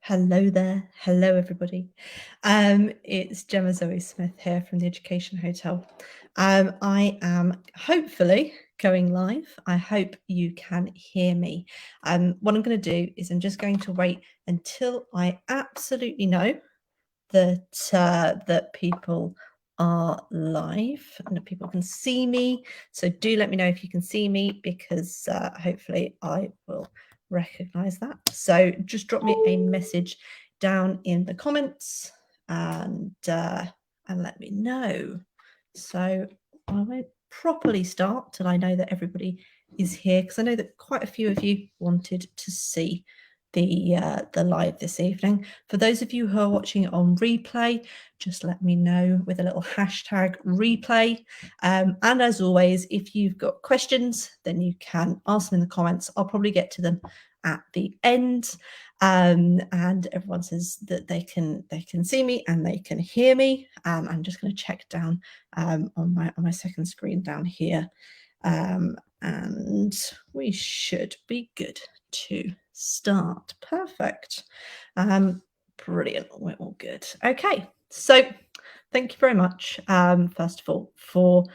Hello there. Hello, everybody. It's Gemma Smith here from the Education Hotel. I am hopefully going live. I hope you can hear me. What I'm going to do is I'm just going to wait until I absolutely know that people are live and that people can see me. So do let me know if you can see me, because hopefully I will recognize that. So just drop me a message down in the comments and let me know. So I won't properly start till I know that everybody is here, because I know that quite a few of you wanted to see the live this evening. For those of you who are watching it on replay, just let me know with a little hashtag replay. And as always, if you've got questions, then you can ask them in the comments. I'll probably get to them at the end. And everyone says that they can see me and they can hear me. I'm just going to check down on my second screen down here. And we should be good to start. Perfect. Brilliant. We're all good. Okay. So thank you very much, first of all, for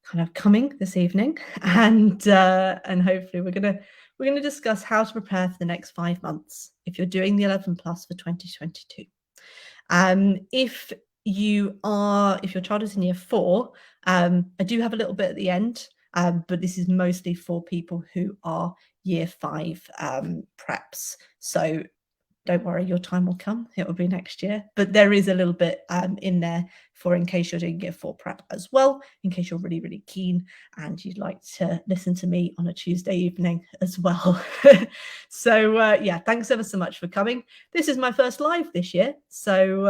kind of coming this evening, and hopefully we're gonna discuss how to prepare for the next 5 months if you're doing the 11 plus for 2022. If your child is in year 4, I do have a little bit at the end, but this is mostly for people who are year 5 preps. So don't worry, your time will come. It will be next year. But there is a little bit in there for in case you're doing year 4 prep as well, in case you're really, really keen and you'd like to listen to me on a Tuesday evening as well. So yeah, thanks ever so much for coming. This is my first live this year. So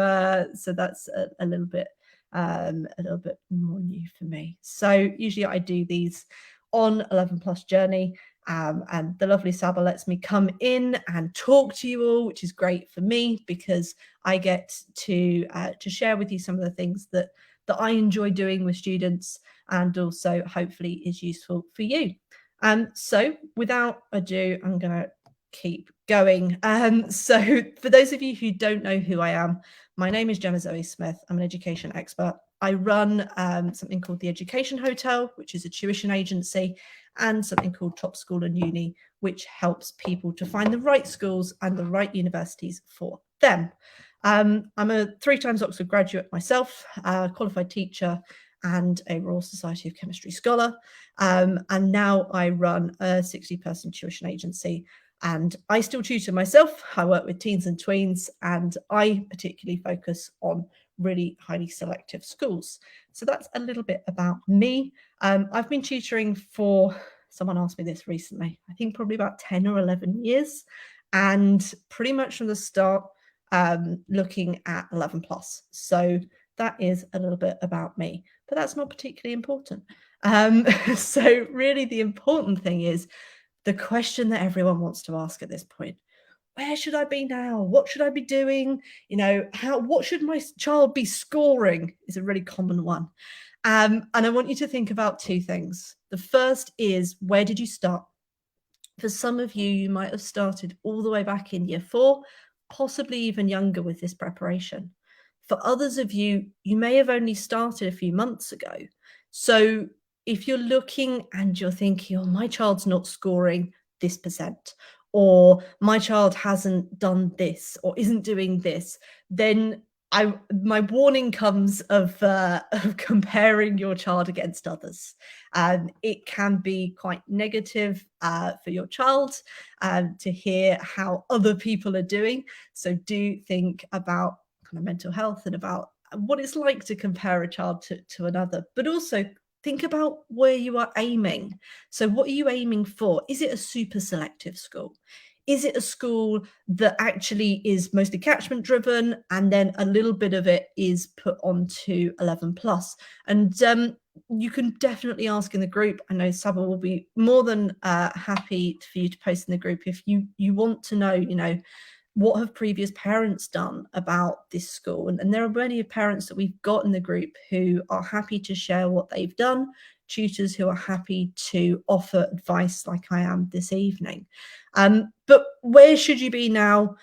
that's a little bit more new for me. So usually I do these on 11 plus journey. And the lovely Saba lets me come in and talk to you all, which is great for me, because I get to share with you some of the things that I enjoy doing with students, and also hopefully is useful for you. So without ado, I'm going to keep going. So for those of you who don't know who I am, my name is Jemma Smith. I'm an education expert. I run something called the Education Hotel, which is a tuition agency, and something called Top School and Uni, which helps people to find the right schools and the right universities for them. I'm a 3 times Oxford graduate myself, a qualified teacher, and a Royal Society of Chemistry scholar. And now I run a 60-person tuition agency. And I still tutor myself. I work with teens and tweens, and I particularly focus on really highly selective schools. So that's a little bit about me. I've been tutoring for, someone asked me this recently, I think probably about 10 or 11 years, and pretty much from the start, looking at 11 plus. So that is a little bit about me, but that's not particularly important. So really the important thing is the question that everyone wants to ask at this point: where should I be now? What should I be doing? What should my child be scoring is a really common one. And I want you to think about 2 things. The first is, where did you start? For some of you, you might have started all the way back in year 4, possibly even younger with this preparation. For others of you, you may have only started a few months ago. So if you're looking and you're thinking, oh, my child's not scoring this percent, or my child hasn't done this or isn't doing this, then my warning comes of comparing your child against others. It can be quite negative for your child to hear how other people are doing. So do think about kind of mental health and about what it's like to compare a child to another, but also think about where you are aiming. So what are you aiming for? Is it a super selective school? Is it a school that actually is mostly catchment driven, and then a little bit of it is put onto 11 plus? And you can definitely ask in the group. I know Saba will be more than happy for you to post in the group if you want to know, what have previous parents done about this school? And there are many parents that we've got in the group who are happy to share what they've done, tutors who are happy to offer advice like I am this evening. But where should you be now?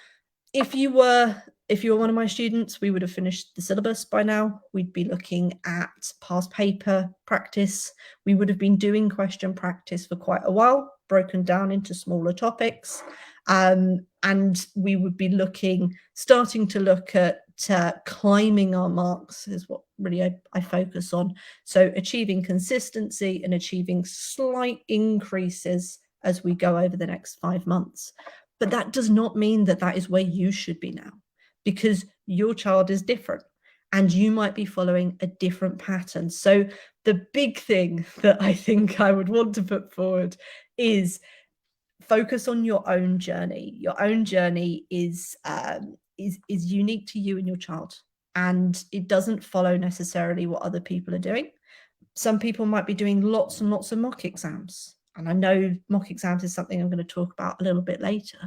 If you were one of my students, we would have finished the syllabus by now. We'd be looking at past paper practice. We would have been doing question practice for quite a while, broken down into smaller topics. And we would be starting to look at climbing our marks is what really I focus on. So achieving consistency and achieving slight increases as we go over the next 5 months. But that does not mean that that is where you should be now, because your child is different and you might be following a different pattern. So the big thing that I think I would want to put forward is focus on your own journey. Your own journey is unique to you and your child, and it doesn't follow necessarily what other people are doing. Some people might be doing lots and lots of mock exams. And I know mock exams is something I'm going to talk about a little bit later,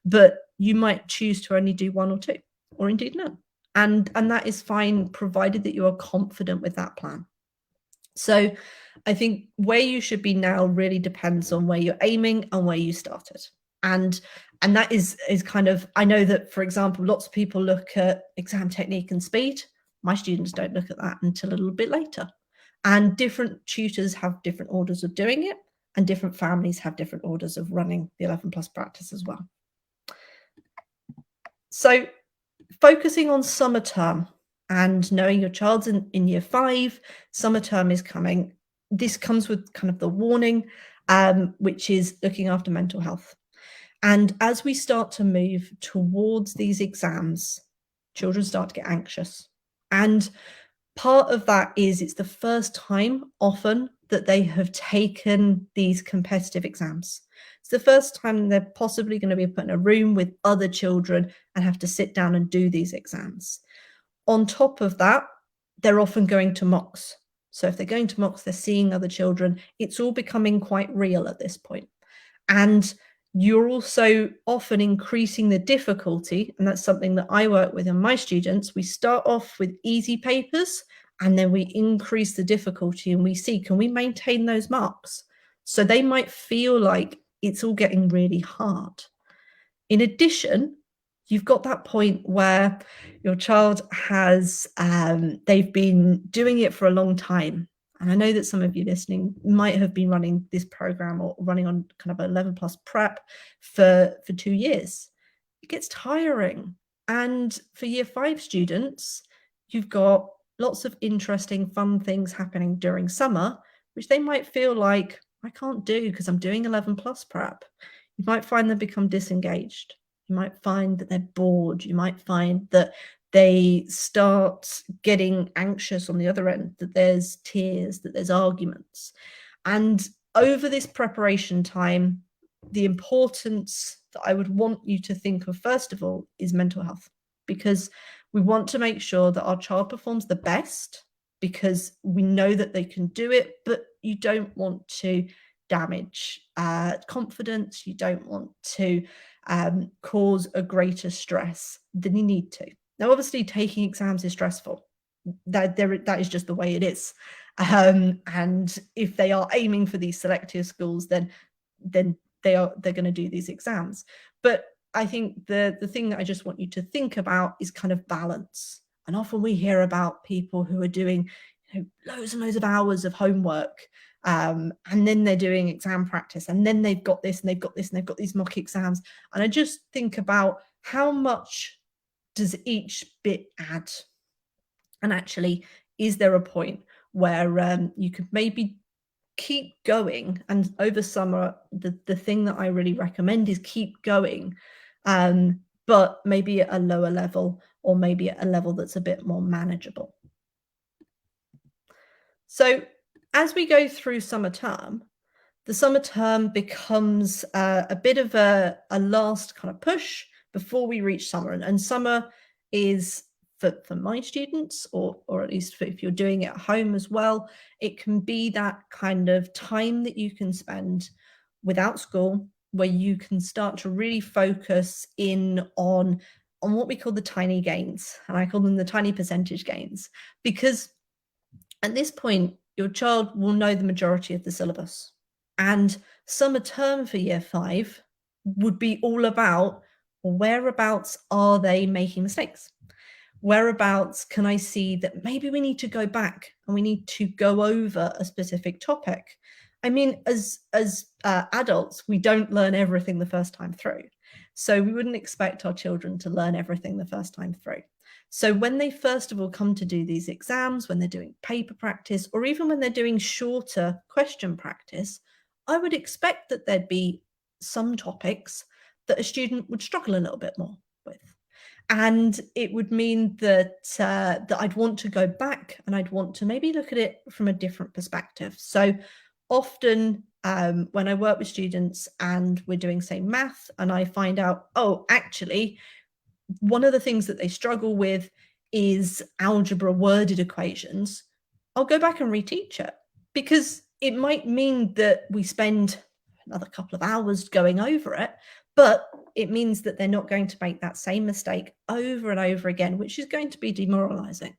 but you might choose to only do 1 or 2, or indeed none. And that is fine, provided that you are confident with that plan. So I think where you should be now really depends on where you're aiming and where you started. And that is kind of, I know that, for example, lots of people look at exam technique and speed. My students don't look at that until a little bit later. And different tutors have different orders of doing it, and different families have different orders of running the 11 plus practice as well. So focusing on summer term and knowing your child's in year 5, summer term is coming. This comes with kind of the warning, which is looking after mental health. And as we start to move towards these exams, children start to get anxious. And part of that is it's the first time often that they have taken these competitive exams. It's the first time they're possibly going to be put in a room with other children and have to sit down and do these exams. On top of that, they're often going to mocks. So if they're going to mocks, they're seeing other children. It's all becoming quite real at this point. And you're also often increasing the difficulty, and that's something that I work with in my students. We start off with easy papers, and then we increase the difficulty, and we see, can we maintain those marks? So they might feel like it's all getting really hard. In addition, you've got that point where your child has, they've been doing it for a long time. And I know that some of you listening might have been running this program or running on kind of 11 plus prep for 2 years. It gets tiring. And for year 5 students, you've got lots of interesting, fun things happening during summer, which they might feel like, I can't do because I'm doing 11 plus prep. You might find them become disengaged. You might find that they're bored. You might find that they start getting anxious on the other end, that there's tears, that there's arguments. And over this preparation time, the importance that I would want you to think of, first of all, is mental health, because we want to make sure that our child performs the best, because we know that they can do it, but you don't want to damage confidence. You don't want to cause a greater stress than you need to. Now, obviously, taking exams is stressful. That is just the way it is. And if they are aiming for these selective schools, then they're going to do these exams. But I think the thing that I just want you to think about is kind of balance. And often we hear about people who are doing loads and loads of hours of homework, and then they're doing exam practice, and then they've got this and they've got this and they've got these mock exams. And I just think about how much does each bit add? And actually, is there a point where you could maybe keep going? And over summer, the thing that I really recommend is keep going, but maybe at a lower level, or maybe at a level that's a bit more manageable. So as we go through summer term, the summer term becomes a bit of a last kind of push before we reach summer. And summer is, for my students, or at least if you're doing it at home as well, it can be that kind of time that you can spend without school, where you can start to really focus in on what we call the tiny gains. And I call them the tiny percentage gains, because at this point, your child will know the majority of the syllabus. And summer term for year 5 would be all about, Whereabouts are they making mistakes? Whereabouts can I see that maybe we need to go back and we need to go over a specific topic? I mean, as adults, we don't learn everything the first time through. So we wouldn't expect our children to learn everything the first time through. So when they first of all come to do these exams, when they're doing paper practice, or even when they're doing shorter question practice, I would expect that there'd be some topics that a student would struggle a little bit more with. And it would mean that I'd want to go back and I'd want to maybe look at it from a different perspective. So often when I work with students and we're doing, say, math, and I find out, oh, actually, one of the things that they struggle with is algebra worded equations, I'll go back and reteach it, because it might mean that we spend another couple of hours going over it, but it means that they're not going to make that same mistake over and over again, which is going to be demoralizing.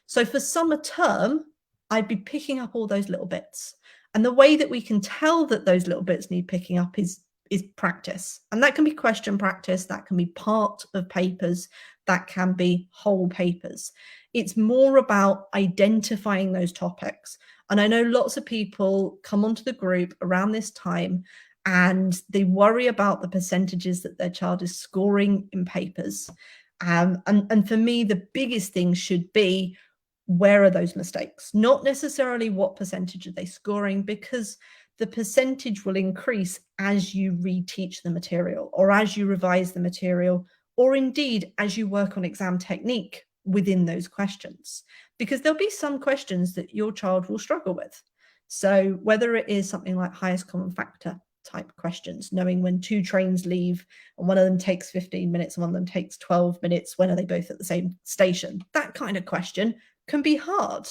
So for summer term, I'd be picking up all those little bits. And the way that we can tell that those little bits need picking up is practice. And that can be question practice, that can be part of papers, that can be whole papers. It's more about identifying those topics. And I know lots of people come onto the group around this time and they worry about the percentages that their child is scoring in papers. And for me, the biggest thing should be, where are those mistakes? Not necessarily what percentage are they scoring, because the percentage will increase as you reteach the material, or as you revise the material, or indeed as you work on exam technique within those questions, because there'll be some questions that your child will struggle with. So whether it is something like highest common factor type questions, knowing when two trains leave and one of them takes 15 minutes and one of them takes 12 minutes, when are they both at the same station? That kind of question can be hard.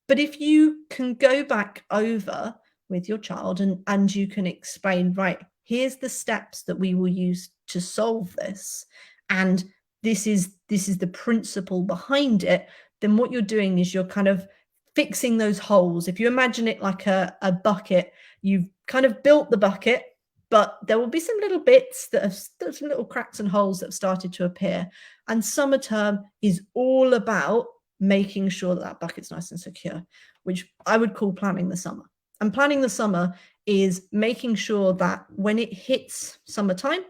But if you can go back over with your child and you can explain, right, here's the steps that we will use to solve this, and this is the principle behind it, then what you're doing is you're kind of fixing those holes. If you imagine it like a bucket, you've kind of built the bucket, but there will be some little bits that have some little cracks and holes that have started to appear. And summer term is all about making sure that that bucket's nice and secure, which I would call planning the summer. And planning the summer is making sure that when it hits summertime,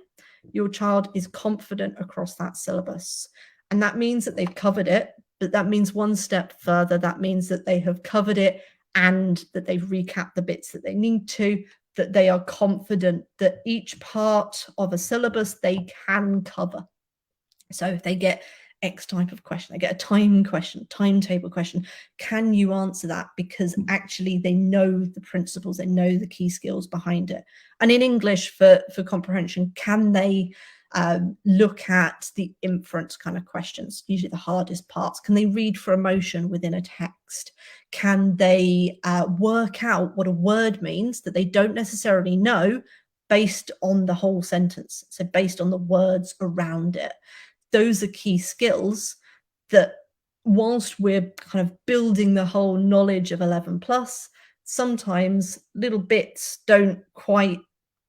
your child is confident across that syllabus. And that means that they've covered it, but that means one step further. That means that they have covered it and that they've recapped the bits that they need to, that they are confident that each part of a syllabus they can cover. So if they get X type of question, they get a time question, timetable question, can you answer that? Because actually they know the principles, they know the key skills behind it. And in English for comprehension, can they look at the inference kind of questions, usually the hardest parts? Can they read for emotion within a text? Can they work out what a word means that they don't necessarily know based on the whole sentence? So based on the words around it. Those are key skills that, whilst we're kind of building the whole knowledge of 11 plus, sometimes little bits don't quite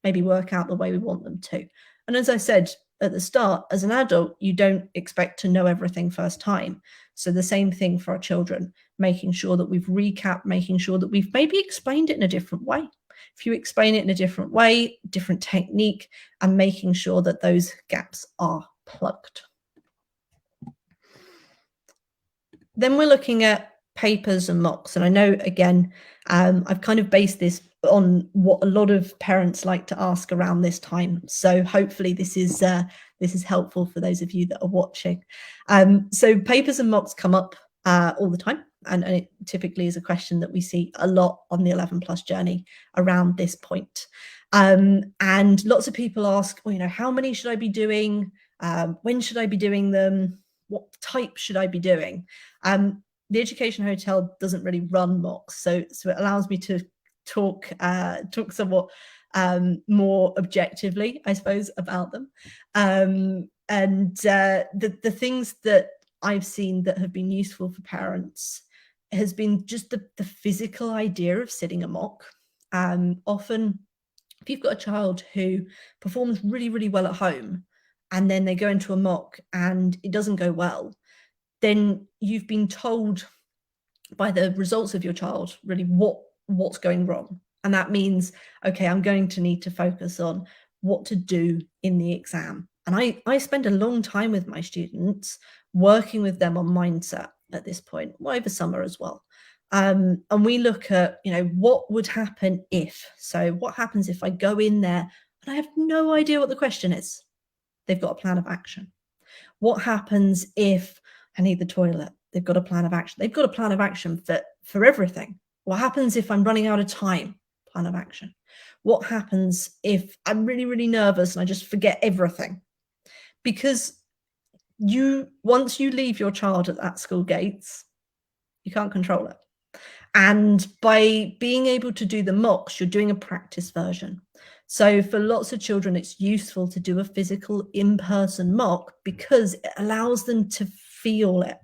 maybe work out the way we want them to. And as I said at the start, as an adult, you don't expect to know everything first time. So the same thing for our children, making sure that we've recapped, making sure that we've maybe explained it in a different way. If you explain it in a different way, different technique, and making sure that those gaps are plugged. Then we're looking at papers and mocks. And I know, again, I've kind of based this on what a lot of parents like to ask around this time. So hopefully this is helpful for those of you that are watching. So papers and mocks come up all the time. And it typically is a question that we see a lot on the 11 plus journey around this point. And lots of people ask, well, how many should I be doing? When should I be doing them? What type should I be doing? The Education Hotel doesn't really run mocks, so it allows me to talk somewhat more objectively, I suppose, about them. And the things that I've seen that have been useful for parents has been just the physical idea of sitting a mock. Often, if you've got a child who performs really, really well at home, and then they go into a mock and it doesn't go well, then you've been told by the results of your child really what's going wrong. And that means, okay, I'm going to need to focus on what to do in the exam. And I spend a long time with my students working with them on mindset at this point, over summer as well. And we look at, what would happen if. So what happens if I go in there and I have no idea what the question is? They've got a plan of action. What happens if I need the toilet? They've got a plan of action. They've got a plan of action for everything. What happens if I'm running out of time? Plan of action. What happens if I'm really, really nervous and I just forget everything? Because once you leave your child at that school gates, you can't control it. And by being able to do the mocks, you're doing a practice version. So for lots of children, it's useful to do a physical in-person mock because it allows them to feel it,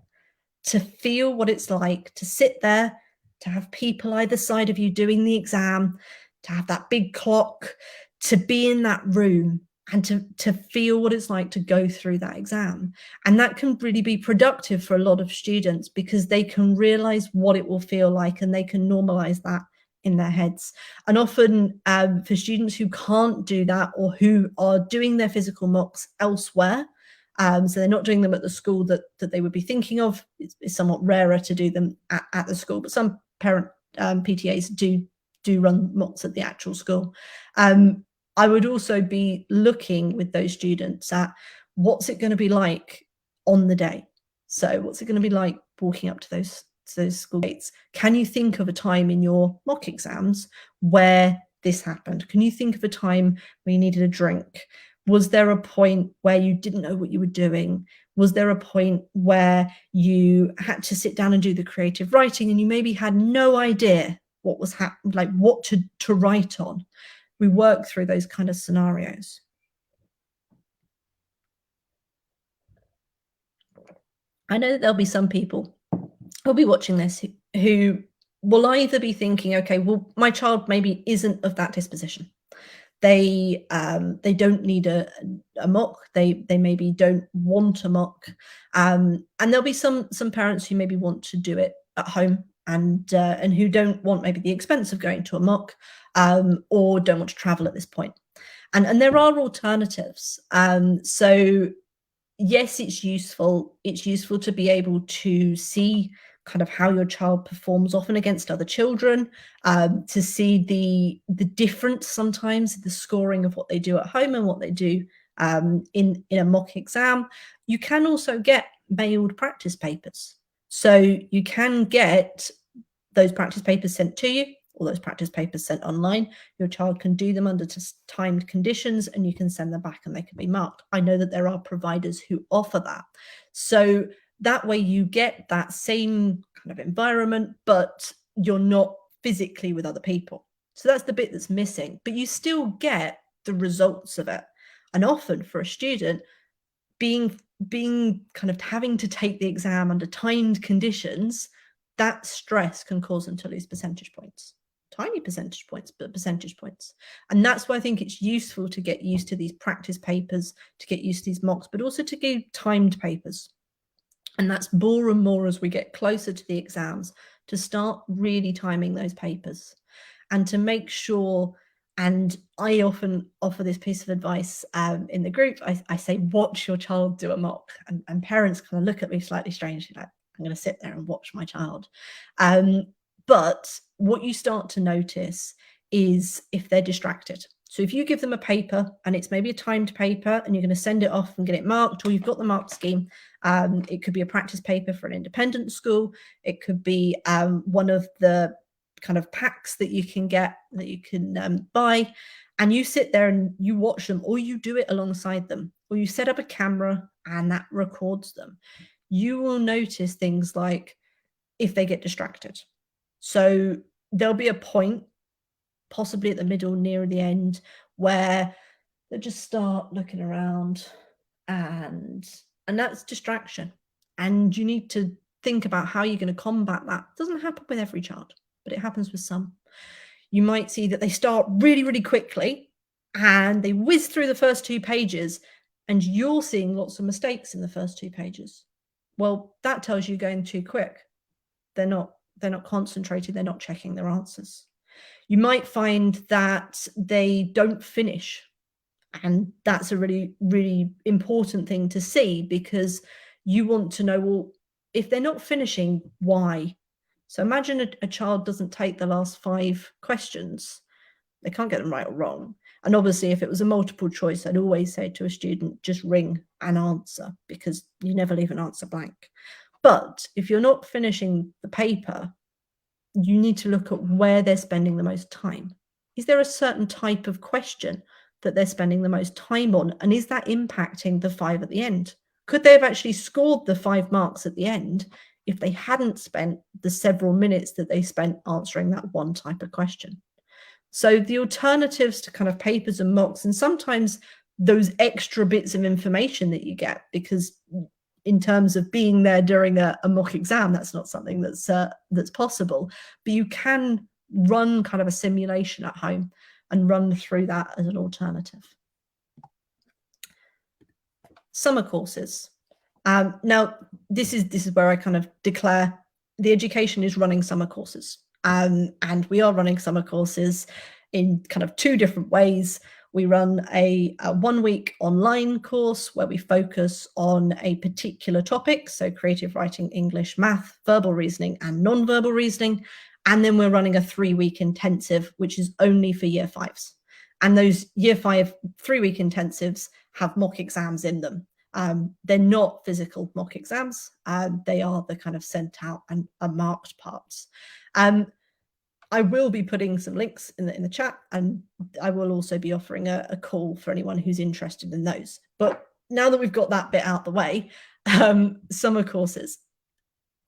to feel what it's like to sit there, to have people either side of you doing the exam, to have that big clock, to be in that room and to feel what it's like to go through that exam. And that can really be productive for a lot of students because they can realize what it will feel like and they can normalize that in their heads. And often for students who can't do that or who are doing their physical mocks elsewhere, so they're not doing them at the school that they would be thinking of. It's somewhat rarer to do them at the school, but some parent PTAs do run mocks at the actual school. I would also be looking with those students at what's it going to be like on the day. So what's it going to be like walking up to those school gates? Can you think of a time in your mock exams where this happened? Can you think of a time where you needed a drink? Was there a point where you didn't know what you were doing? Was there a point where you had to sit down and do the creative writing and you maybe had no idea what was happening, like what to write on? We work through those kind of scenarios. I know that there'll be some people who'll be watching this who will either be thinking, okay, well, my child maybe isn't of that disposition. They don't need a mock. They maybe don't want a mock, and there'll be some parents who maybe want to do it at home and who don't want maybe the expense of going to a mock, or don't want to travel at this point. And there are alternatives. So yes, it's useful. It's useful to be able to see kind of how your child performs often against other children, to see the difference sometimes, the scoring of what they do at home and what they do in a mock exam. You can also get mailed practice papers. So you can get those practice papers sent to you, or those practice papers sent online. Your child can do them under timed conditions and you can send them back and they can be marked. I know that there are providers who offer that. So that way you get that same kind of environment, but you're not physically with other people. So that's the bit that's missing, but you still get the results of it. And often for a student, being kind of having to take the exam under timed conditions, that stress can cause them to lose percentage points. Tiny percentage points, but percentage points. And that's why I think it's useful to get used to these practice papers, to get used to these mocks, but also to give timed papers. And that's more and more as we get closer to the exams, to start really timing those papers and to make sure. And I often offer this piece of advice in the group. I say, watch your child do a mock. And parents kind of look at me slightly strangely, like, I'm going to sit there and watch my child. But what you start to notice is if they're distracted. So if you give them a paper and it's maybe a timed paper and you're going to send it off and get it marked, or you've got the mark scheme, it could be a practice paper for an independent school. It could be one of the kind of packs that you can get, that you can buy, and you sit there and you watch them, or you do it alongside them, or you set up a camera and that records them. You will notice things like if they get distracted. So there'll be a point, possibly at the middle, near the end, where they just start looking around, and that's distraction. And you need to think about how you're going to combat that. It doesn't happen with every child, but it happens with some. You might see that they start really, really quickly and they whiz through the first 2 pages and you're seeing lots of mistakes in the first 2 pages. Well, that tells you going too quick. They're not concentrated, they're not checking their answers. You might find that they don't finish, and that's a really, really important thing to see, because you want to know, well, if they're not finishing, why? So imagine a child doesn't take the last 5 questions. They can't get them right or wrong. And obviously, if it was a multiple choice, I'd always say to a student, just ring an answer, because you never leave an answer blank. But if you're not finishing the paper, you need to look at where they're spending the most time. Is there a certain type of question that they're spending the most time on? And is that impacting the 5 at the end? Could they have actually scored the 5 marks at the end if they hadn't spent the several minutes that they spent answering that one type of question? So the alternatives to kind of papers and mocks, and sometimes those extra bits of information that you get, because in terms of being there during a mock exam, that's not something that's possible. But you can run kind of a simulation at home and run through that as an alternative. Summer courses. Now, this is where I kind of declare the education is running summer courses. And we are running summer courses in kind of 2 different ways. We run a 1-week online course where we focus on a particular topic, so creative writing, English, math, verbal reasoning, and non-verbal reasoning. And then we're running a 3-week intensive, which is only for year 5s. And those year 5 3-week intensives have mock exams in them. They're not physical mock exams. They are the kind of sent out and marked parts. I will be putting some links in the chat, and I will also be offering a call for anyone who's interested in those. But now that we've got that bit out the way, summer courses.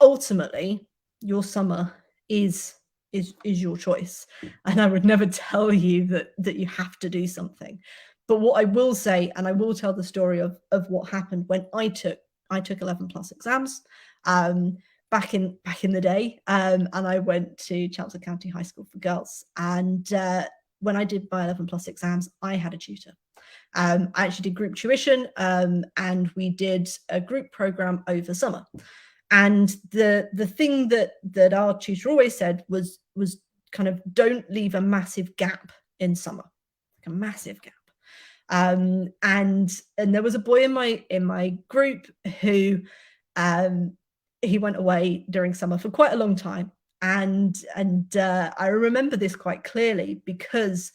Ultimately, your summer is your choice, and I would never tell you that you have to do something. But what I will say, and I will tell the story of what happened when I took 11+ exams. Back in the day, and I went to Chelmsford County High School for Girls. And when I did my 11+ exams, I had a tutor. I actually did group tuition, and we did a group program over summer. And the thing that our tutor always said was kind of, don't leave a massive gap in summer, like a massive gap. And there was a boy in my group who he went away during summer for quite a long time. And I remember this quite clearly, because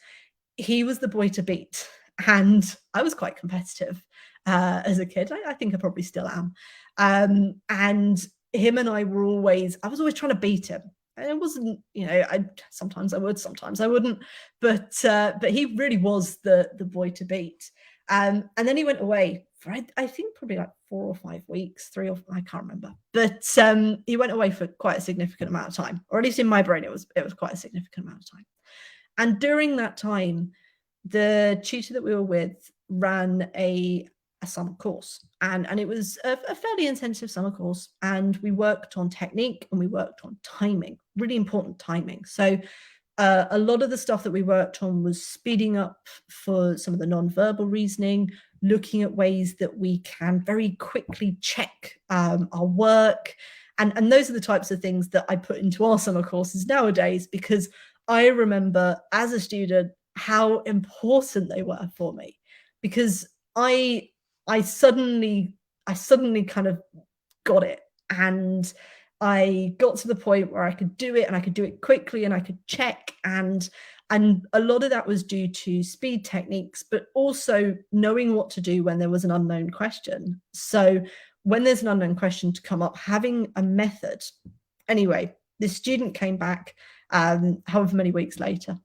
he was the boy to beat. And I was quite competitive as a kid. I think I probably still am. And him and I was always trying to beat him. And it wasn't, sometimes I would, sometimes I wouldn't. But he really was the boy to beat. And then he went away for, I think, probably like 4 or 5 weeks, I can't remember. But he went away for quite a significant amount of time, or at least in my brain, it was quite a significant amount of time. And during that time, the tutor that we were with ran a summer course, and it was a fairly intensive summer course. And we worked on technique and we worked on timing, really important timing. So a lot of the stuff that we worked on was speeding up for some of the non-verbal reasoning, looking at ways that we can very quickly check our work. And those are the types of things that I put into our summer courses nowadays, because I remember as a student how important they were for me, because I suddenly kind of got it, and I got to the point where I could do it, and I could do it quickly, and I could check, and a lot of that was due to speed techniques, but also knowing what to do when there was an unknown question. So when there's an unknown question to come up, having a method. Anyway, this student came back however many weeks later,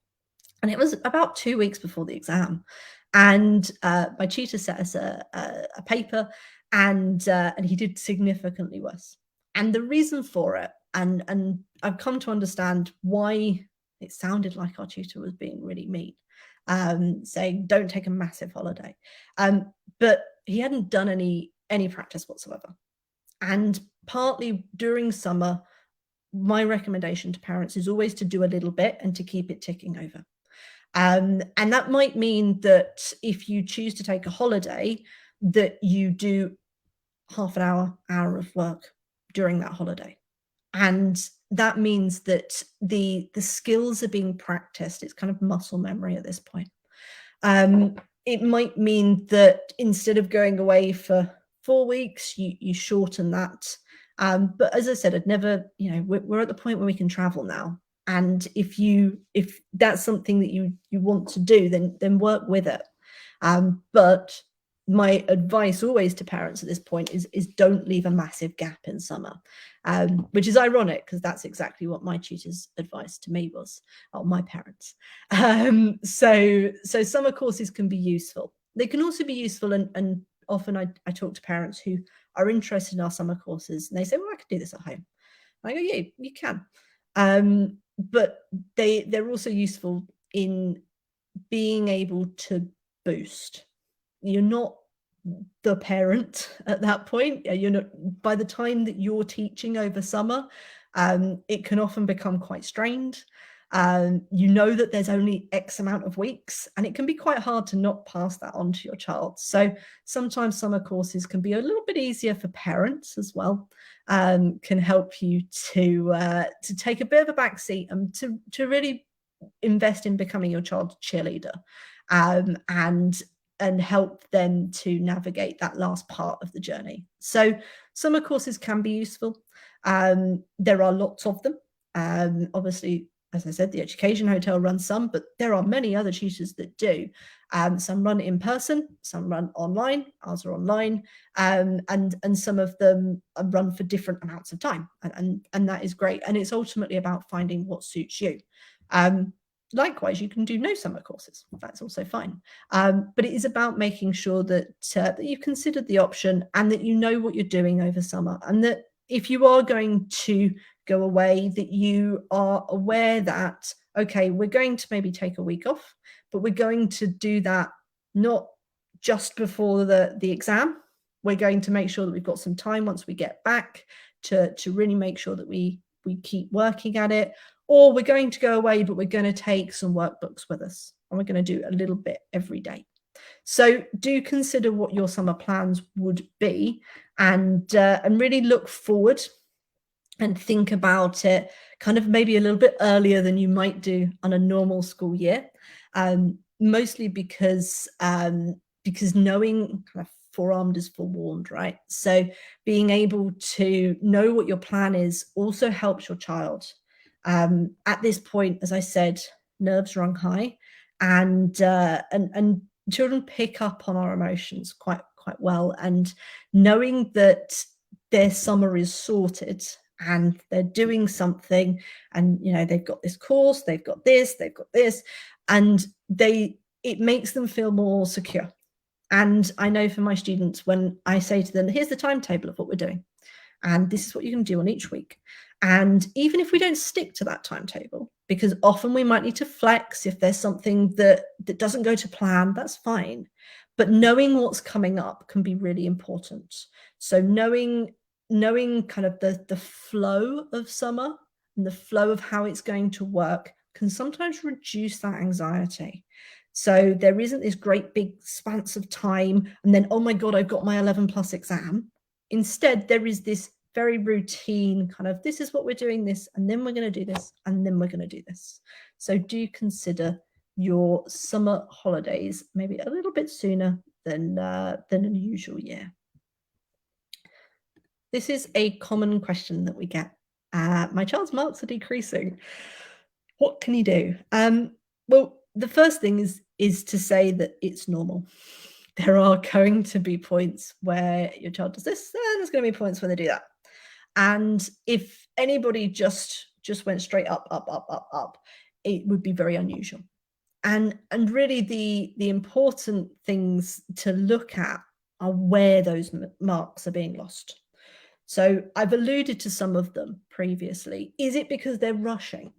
and it was about 2 weeks before the exam. And my tutor set us a paper, and he did significantly worse. And the reason for it, and I've come to understand why it sounded like our tutor was being really mean, saying don't take a massive holiday. But he hadn't done any practice whatsoever. And partly during summer, my recommendation to parents is always to do a little bit and to keep it ticking over. And that might mean that if you choose to take a holiday, that you do half an hour of work during that holiday. And that means that the skills are being practiced. It's kind of muscle memory at this point. It might mean that instead of going away for 4 weeks, you shorten that. But as I said, I'd never, we're at the point where we can travel now. And if that's something that you want to do, then work with it. But my advice always to parents at this point is don't leave a massive gap in summer, which is ironic because that's exactly what my tutor's advice to me was, or my parents. So summer courses can be useful. They can also be useful, and often I talk to parents who are interested in our summer courses, and they say, well, I could do this at home. I go, yeah, you can. But they're also useful in being able to boost. You're not the parent at that point. You're not, by the time that you're teaching over summer, it can often become quite strained. You know that there's only X amount of weeks, and it can be quite hard to not pass that on to your child. So sometimes summer courses can be a little bit easier for parents as well, can help you to take a bit of a backseat and to really invest in becoming your child's cheerleader, and help them to navigate that last part of the journey. So summer courses can be useful. There are lots of them. Obviously, as I said, the Education Hotel runs some, but there are many other tutors that do. Some run in person, some run online, ours are online, and some of them run for different amounts of time, and that is great. And it's ultimately about finding what suits you. Likewise, you can do no summer courses. That's also fine. But it is about making sure that you've considered the option and that you know what you're doing over summer, and that if you are going to go away, that you are aware that, okay, we're going to maybe take a week off, but we're going to do that not just before the exam. We're going to make sure that we've got some time once we get back to really make sure that we keep working at it. Or we're going to go away, but we're going to take some workbooks with us, and we're going to do a little bit every day. So do consider what your summer plans would be, and really look forward and think about it kind of maybe a little bit earlier than you might do on a normal school year, mostly because knowing kind of forearmed is forewarned, right? So being able to know what your plan is also helps your child. At this point, as I said, nerves run high, and children pick up on our emotions quite well. And knowing that their summer is sorted and they're doing something, and they've got this course, they've got this, and it makes them feel more secure. And I know for my students, when I say to them, here's the timetable of what we're doing, and this is what you can do on each week. And even if we don't stick to that timetable, because often we might need to flex if there's something that doesn't go to plan, that's fine. But knowing what's coming up can be really important. So knowing kind of the flow of summer and the flow of how it's going to work can sometimes reduce that anxiety. So there isn't this great big spans of time and then, oh my God, I've got my 11 plus exam. Instead, there is this very routine kind of, this is what we're doing this, and then we're going to do this, and then we're going to do this. So do consider your summer holidays maybe a little bit sooner than an usual year. This is a common question that we get. My child's marks are decreasing. What can you do? Well, the first thing is to say that it's normal. There are going to be points where your child does this, and there's going to be points when they do that. And if anybody just went straight up, it would be very unusual. And really the important things to look at are where those marks are being lost. So I've alluded to some of them previously. Is it because they're rushing,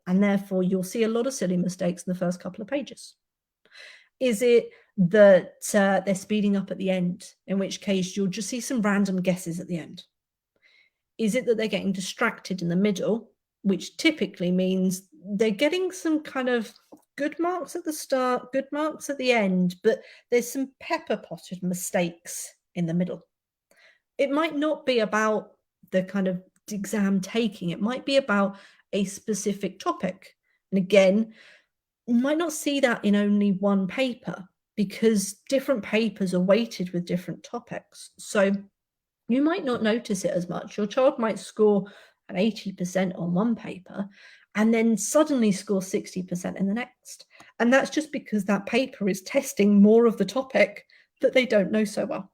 and therefore you'll see a lot of silly mistakes in the first couple of pages? Is it that they're speeding up at the end, in which case you'll just see some random guesses at the end? Is it that they're getting distracted in the middle, which typically means they're getting some kind of good marks at the start, good marks at the end, but there's some pepper potted mistakes in the middle. It might not be about the kind of exam taking, it might be about a specific topic. And again, you might not see that in only one paper because different papers are weighted with different topics. So you might not notice it as much. Your child might score an 80% on one paper and then suddenly score 60% in the next. And that's just because that paper is testing more of the topic that they don't know so well.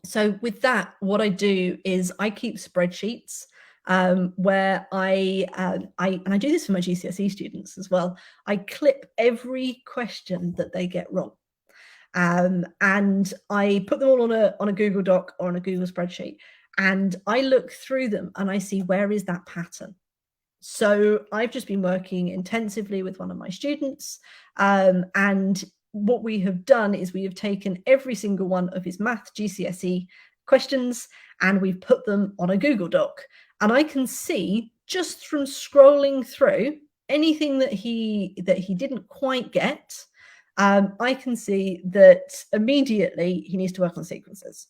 So with that, what I do is I keep spreadsheets where I do this for my GCSE students as well. I clip every question that they get wrong. And I put them all on a Google Doc or on a Google spreadsheet, and I look through them and I see where is that pattern. So I've just been working intensively with one of my students, and what we have done is we have taken every single one of his math GCSE questions and we've put them on a Google Doc. And I can see just from scrolling through anything that he didn't quite get, I can see that immediately he needs to work on sequences.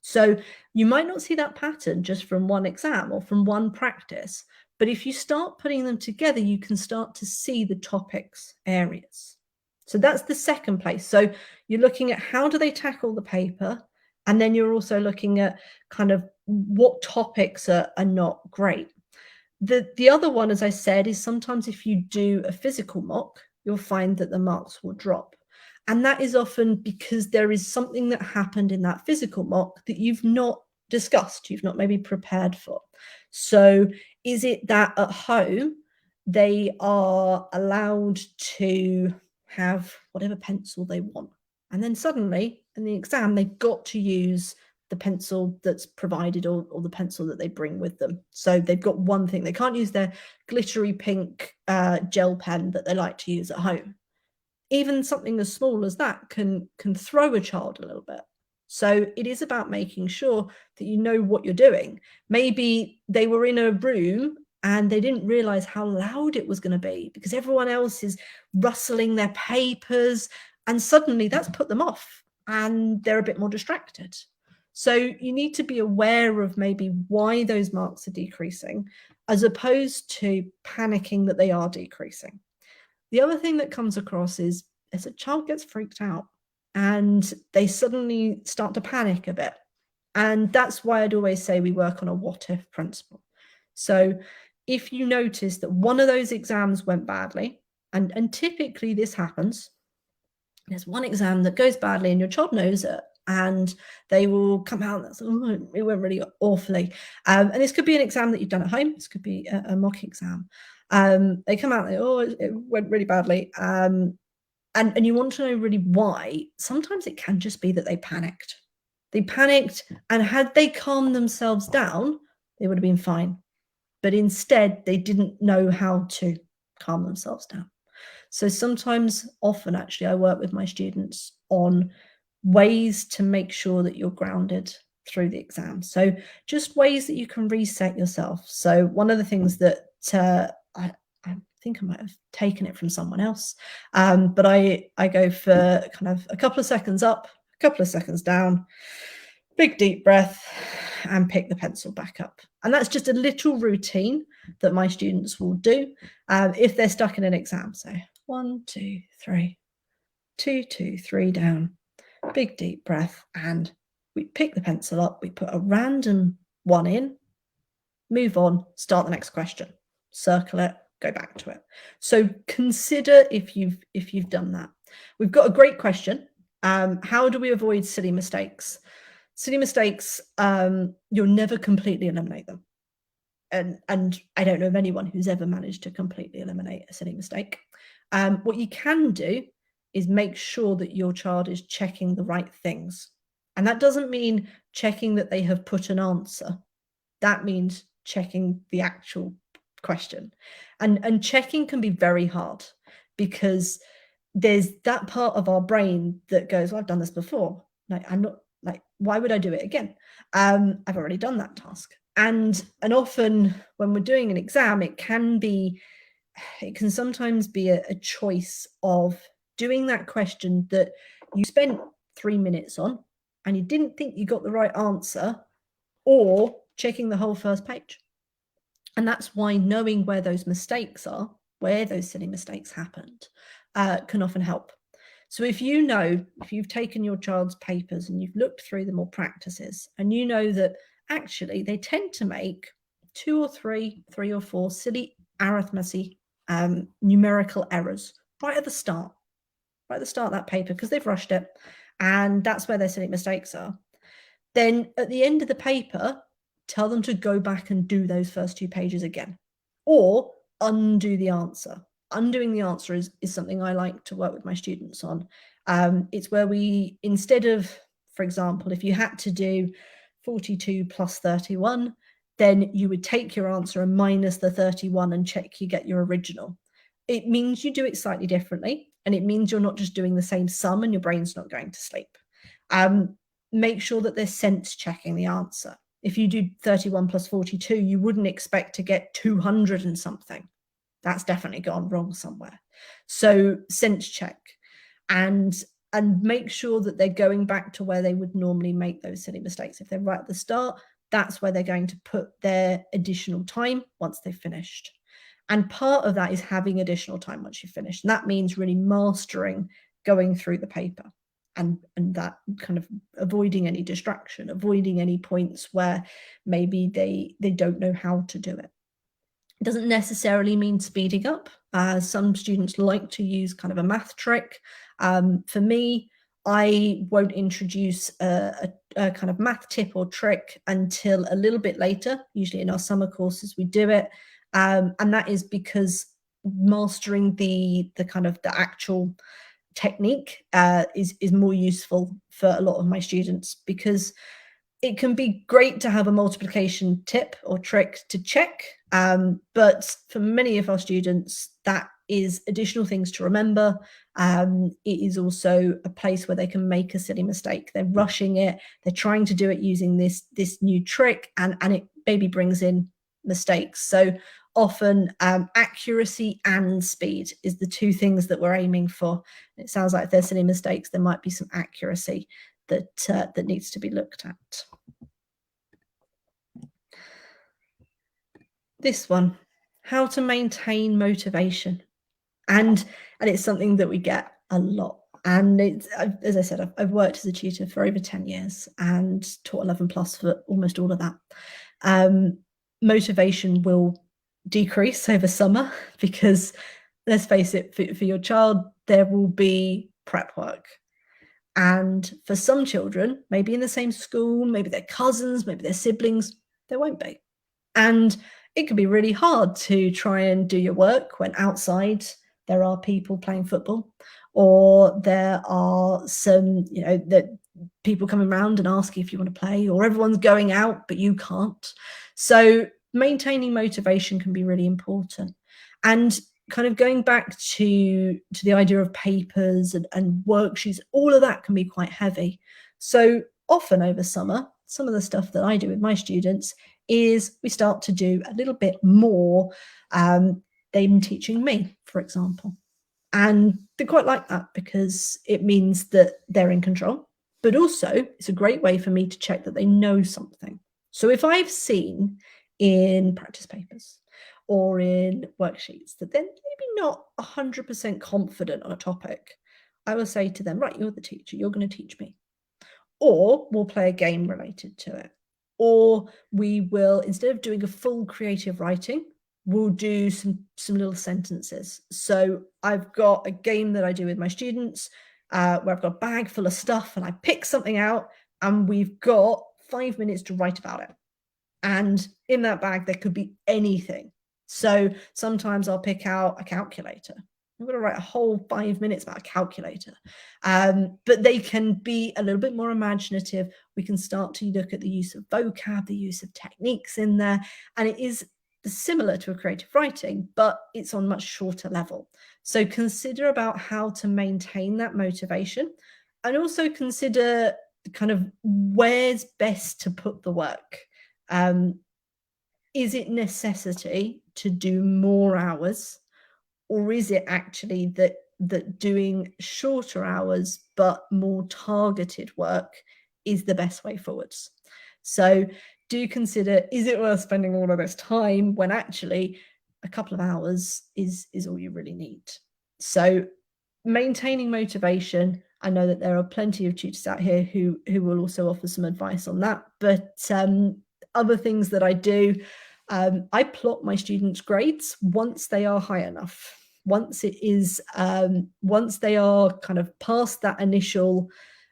So you might not see that pattern just from one exam or from one practice, but if you start putting them together, you can start to see the topics areas. So that's the second place. So you're looking at how do they tackle the paper, and then you're also looking at kind of what topics are not great. The other one, as I said, is sometimes if you do a physical mock, you'll find that the marks will drop. And that is often because there is something that happened in that physical mock that you've not discussed, you've not maybe prepared for. So is it that at home they are allowed to have whatever pencil they want? And then suddenly in the exam, they've got to use the pencil that's provided or the pencil that they bring with them. So they've got one thing. They can't use their glittery pink gel pen that they like to use at home. Even something as small as that can throw a child a little bit. So it is about making sure that you know what you're doing. Maybe they were in a room and they didn't realize how loud it was going to be because everyone else is rustling their papers, and suddenly that's put them off and they're a bit more distracted. So you need to be aware of maybe why those marks are decreasing, as opposed to panicking that they are decreasing. The other thing that comes across is as a child gets freaked out and they suddenly start to panic a bit. And that's why I'd always say we work on a what if principle. So if you notice that one of those exams went badly, and typically this happens, there's one exam that goes badly and your child knows it, and they will come out and say, oh, it went really awfully. And this could be an exam that you've done at home. This could be a mock exam. They come out and they, oh, it went really badly. And you want to know really why. Sometimes it can just be that they panicked. They panicked, and had they calmed themselves down, they would have been fine. But instead, they didn't know how to calm themselves down. So sometimes, often actually, I work with my students on ways to make sure that you're grounded through the exam. So just ways that you can reset yourself. So one of the things that I think I might have taken it from someone else, but I go for kind of a couple of seconds up, a couple of seconds down, big deep breath, and pick the pencil back up. And that's just a little routine that my students will do if they're stuck in an exam. So 1, 2, 3, 2, 2, 3 down, big deep breath, and we pick the pencil up, we put a random one in, move on, start the next question, circle it, go back to it. So consider if you've done that. We've got a great question. How do we avoid silly mistakes? Silly mistakes, you'll never completely eliminate them. And I don't know of anyone who's ever managed to completely eliminate a silly mistake. What you can do is make sure that your child is checking the right things. And that doesn't mean checking that they have put an answer. That means checking the actual question. And checking can be very hard because there's that part of our brain that goes, well, I've done this before. Like, I'm not, like, why would I do it again? I've already done that task. And often when we're doing an exam, it can be it can sometimes be a choice of doing that question that you spent 3 minutes on and you didn't think you got the right answer, or checking the whole first page. And that's why knowing where those mistakes are, where those silly mistakes happened, can often help. So if you know, if you've taken your child's papers and you've looked through them or practices, and you know that actually they tend to make 2 or 3 or 4 silly arithmetic numerical errors right at the start, of that paper, because they've rushed it, and that's where their silly mistakes are. Then at the end of the paper, tell them to go back and do those first 2 pages again, or undo the answer. Undoing the answer is something I like to work with my students on. It's where we, instead of, for example, if you had to do 42 plus 31, then you would take your answer and minus the 31 and check you get your original. It means you do it slightly differently, and it means you're not just doing the same sum and your brain's not going to sleep. Make sure that they're sense checking the answer. If you do 31 plus 42, you wouldn't expect to get 200 and something. That's definitely gone wrong somewhere. So sense check and make sure that they're going back to where they would normally make those silly mistakes. If they're right at the start, that's where they're going to put their additional time once they've finished. And part of that is having additional time once you've finished. And that means really mastering going through the paper. And that kind of avoiding any distraction, avoiding any points where maybe they don't know how to do it. It doesn't necessarily mean speeding up. Some students like to use kind of a math trick. For me, I won't introduce a kind of math tip or trick until a little bit later. Usually in our summer courses, we do it. And that is because mastering the kind of the actual technique is more useful for a lot of my students, because it can be great to have a multiplication tip or trick to check, but for many of our students, that is additional things to remember. It is also a place where they can make a silly mistake. They're rushing it. They're trying to do it using this new trick, and it maybe brings in mistakes. So often accuracy and speed is the 2 things that we're aiming for. It sounds like if there's silly mistakes, there might be some accuracy that needs to be looked at. This one, how to maintain motivation. And it's something that we get a lot. And it's, as I said, I've worked as a tutor for over 10 years and taught 11 plus for almost all of that. Motivation will decrease over summer because, let's face it, for your child, there will be prep work. And for some children, maybe in the same school, maybe their cousins, maybe their siblings, there won't be. And it can be really hard to try and do your work when outside there are people playing football, or there are some, that people coming around and asking if you want to play, or everyone's going out, but you can't. So maintaining motivation can be really important. And kind of going back to the idea of papers and worksheets, all of that can be quite heavy. So often over summer, some of the stuff that I do with my students is we start to do a little bit more them teaching me, for example. And they quite like that because it means that they're in control, but also it's a great way for me to check that they know something. So if I've seen in practice papers or in worksheets that they're maybe not 100% confident on a topic, I will say to them, right, you're the teacher, you're going to teach me. Or we'll play a game related to it. Or we will, instead of doing a full creative writing, we'll do some little sentences. So I've got a game that I do with my students where I've got a bag full of stuff and I pick something out and we've got 5 minutes to write about it. And in that bag, there could be anything. So sometimes I'll pick out a calculator. I'm going to write a whole 5 minutes about a calculator. But they can be a little bit more imaginative. We can start to look at the use of vocab, the use of techniques in there. And it is similar to a creative writing, but it's on much shorter level. So consider about how to maintain that motivation, and also consider kind of where's best to put the work. Is it necessity to do more hours, Or is it actually that doing shorter hours but more targeted work is the best way forwards? So do consider, is it worth spending all of this time when actually a couple of hours is all you really need? So maintaining motivation. I know that there are plenty of tutors out here who will also offer some advice on that. But other things that I do, I plot my students' grades once they are high enough. Once it is, once they are kind of past that initial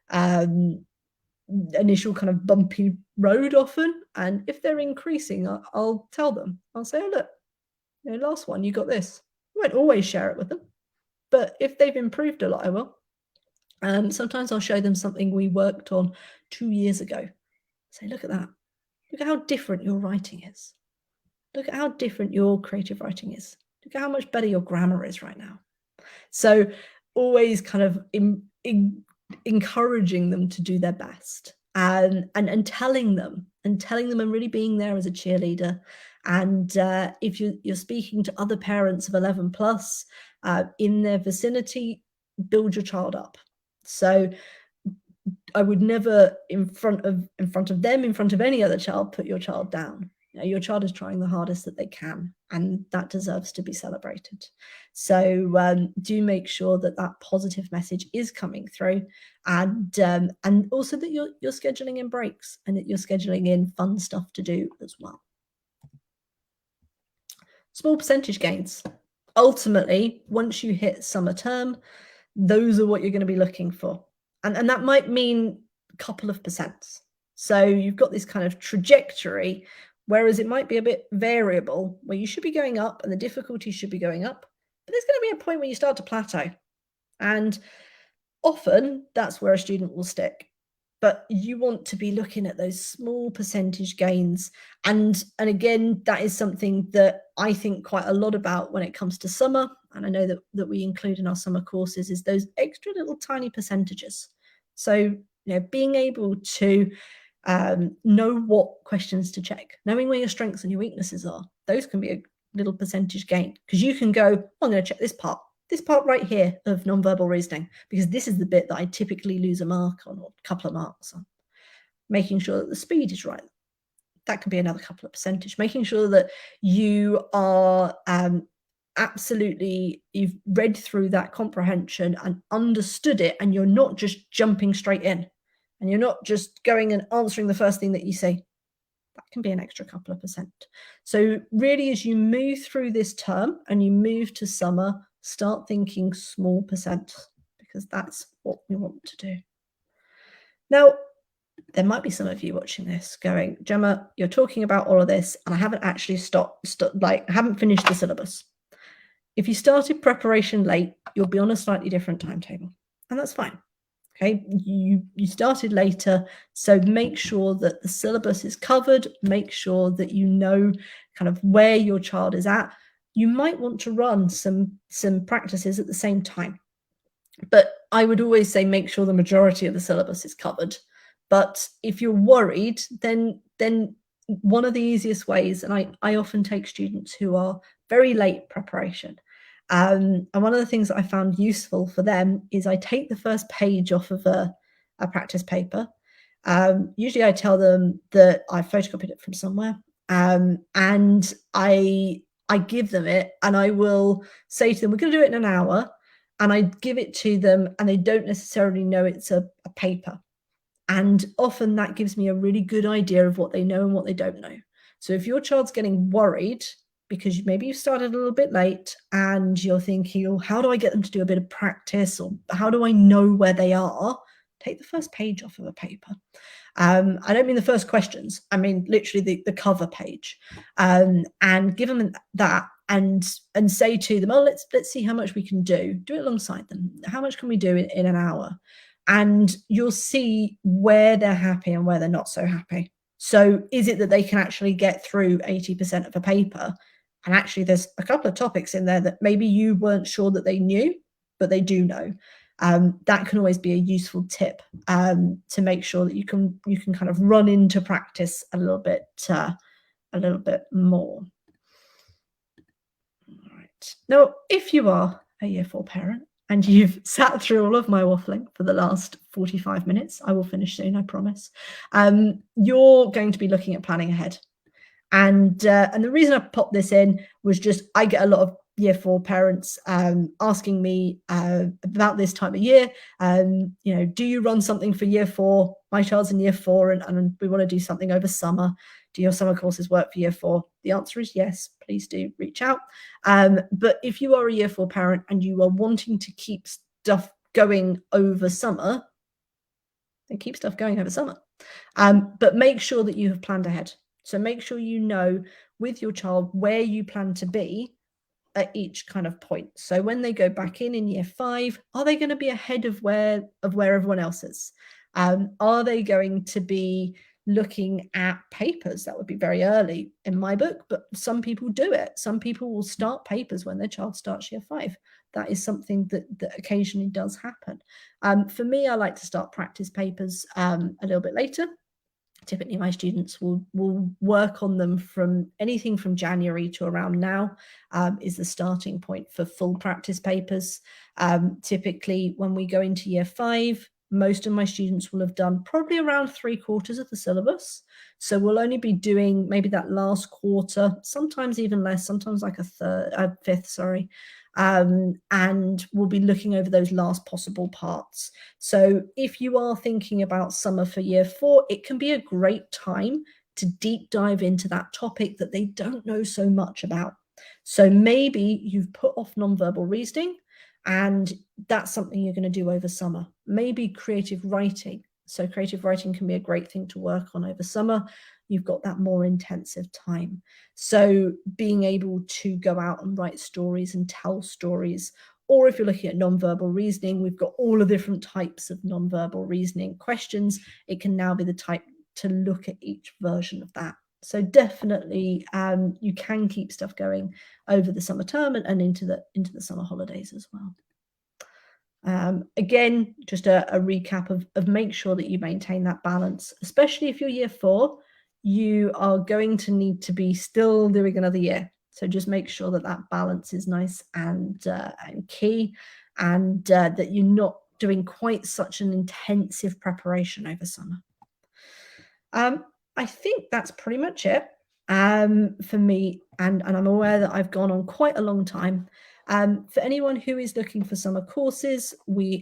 kind of bumpy road often, and if they're increasing, I'll tell them. I'll say, oh, look, last one, you got this. I won't always share it with them, but if they've improved a lot, I will. Sometimes I'll show them something we worked on 2 years ago. Say, look at that. Look at how different your writing is. Look at how different your creative writing is. Look at how much better your grammar is right now. So always kind of encouraging them to do their best, and telling them and really being there as a cheerleader. And if you're speaking to other parents of 11 plus in their vicinity, build your child up. So I would never in front of them, in front of any other child, put your child down. Your child is trying the hardest that they can, and that deserves to be celebrated. So do make sure that that positive message is coming through, and also that you're scheduling in breaks and that you're scheduling in fun stuff to do as well. Small percentage gains. Ultimately, once you hit summer term, those are what you're going to be looking for. And that might mean a couple of percents. So you've got this kind of trajectory, whereas it might be a bit variable, where you should be going up and the difficulty should be going up. But there's going to be a point where you start to plateau. And often that's where a student will stick. But you want to be looking at those small percentage gains. And again, that is something that I think quite a lot about when it comes to summer. And I know that we include in our summer courses is those extra little tiny percentages. So, being able to know what questions to check, knowing where your strengths and your weaknesses are, those can be a little percentage gain, because you can go, I'm going to check this part right here of nonverbal reasoning, because this is the bit that I typically lose a mark on, or a couple of marks on. Making sure that the speed is right, that can be another couple of percentage. Making sure that you are absolutely, you've read through that comprehension and understood it, and you're not just jumping straight in, and you're not just going and answering the first thing that you say. That can be an extra couple of percent. So really, as you move through this term and you move to summer, start thinking small percent, because that's what we want to do. Now, there might be some of you watching this going, Gemma, you're talking about all of this and I haven't actually I haven't finished the syllabus. If you started preparation late, you'll be on a slightly different timetable, and that's fine. Okay, you started later, so make sure that the syllabus is covered. Make sure that you know kind of where your child is at. You might want to run some practices at the same time, but I would always say make sure the majority of the syllabus is covered. But if you're worried, then one of the easiest ways, and I often take students who are very late preparation, and one of the things that I found useful for them is I take the first page off of a practice paper. Usually I tell them that I photocopied it from somewhere, and I give them it, and I will say to them, we're going to do it in an hour, and I give it to them, and they don't necessarily know it's a paper. And often that gives me a really good idea of what they know and what they don't know. So if your child's getting worried because maybe you started a little bit late and you're thinking, oh, how do I get them to do a bit of practice, or how do I know where they are? Take the first page off of a paper. I don't mean the first questions. I mean literally the cover page, and give them that, and say to them, oh, let's see how much we can do it alongside them. How much can we do in an hour? And you'll see where they're happy and where they're not so happy. So is it that they can actually get through 80% of a paper? And actually there's a couple of topics in there that maybe you weren't sure that they knew, but they do know. That can always be a useful tip to make sure that you can kind of run into practice a little bit more. All right. Now, if you are a year 4 parent and you've sat through all of my waffling for the last 45 minutes, I will finish soon, I promise, you're going to be looking at planning ahead. And the reason I popped this in was just I get a lot of year 4 parents asking me about this time of year. Do you run something for year 4? My child's in year 4 and we want to do something over summer. Do your summer courses work for year 4? The answer is yes. Please do reach out. But if you are a year 4 parent and you are wanting to keep stuff going over summer, then keep stuff going over summer. But make sure that you have planned ahead. So make sure you know with your child where you plan to be at each kind of point. So when they go back in year 5, are they going to be ahead of where everyone else is? Are they going to be looking at papers? That would be very early in my book, but some people do it. Some people will start papers when their child starts year 5. That is something that occasionally does happen. For me, I like to start practice papers a little bit later. Typically, my students will work on them from anything from January to around now is the starting point for full practice papers. Typically, when we go into year 5, most of my students will have done probably around 3/4 of the syllabus. So we'll only be doing maybe that last quarter, sometimes even less, sometimes like a fifth, sorry. And we'll be looking over those last possible parts. So if you are thinking about summer for year 4, it can be a great time to deep dive into that topic that they don't know so much about. So maybe you've put off nonverbal reasoning and that's something you're going to do over summer. Maybe creative writing. So creative writing can be a great thing to work on over summer. You've got that more intensive time. So being able to go out and write stories and tell stories, or if you're looking at nonverbal reasoning, we've got all the different types of nonverbal reasoning questions. It can now be the type to look at each version of that. So definitely you can keep stuff going over the summer term and into the summer holidays as well. Again, just a recap of make sure that you maintain that balance, especially if you're year 4, you are going to need to be still doing another year. So just make sure that that balance is nice and key, and that you're not doing quite such an intensive preparation over summer. I think that's pretty much it for me, and I'm aware that I've gone on quite a long time. For anyone who is looking for summer courses,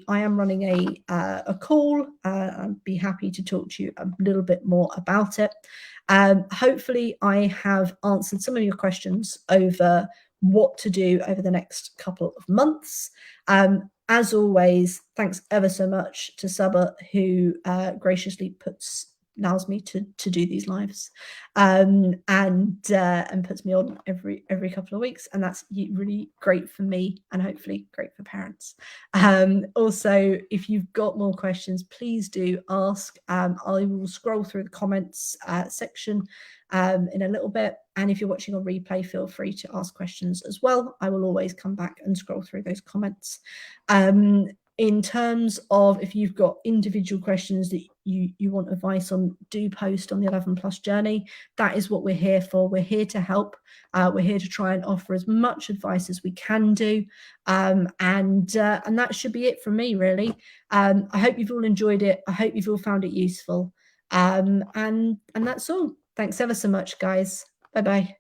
I am running a call. I'd be happy to talk to you a little bit more about it. Hopefully, I have answered some of your questions over what to do over the next couple of months. As always, thanks ever so much to Saba, who graciously allows me to do these lives and puts me on every couple of weeks, and that's really great for me and hopefully great for parents. Also, if you've got more questions, please do ask. I will scroll through the comments section in a little bit, and if you're watching on replay, feel free to ask questions as well. I will always come back and scroll through those comments. In terms of if you've got individual questions that you want advice on, do post on the 11+ journey. That is what we're here for. We're here to help. We're here to try and offer as much advice as we can do. And that should be it from me, really. I hope you've all enjoyed it. I hope you've all found it useful. And that's all. Thanks ever so much, guys. Bye-bye.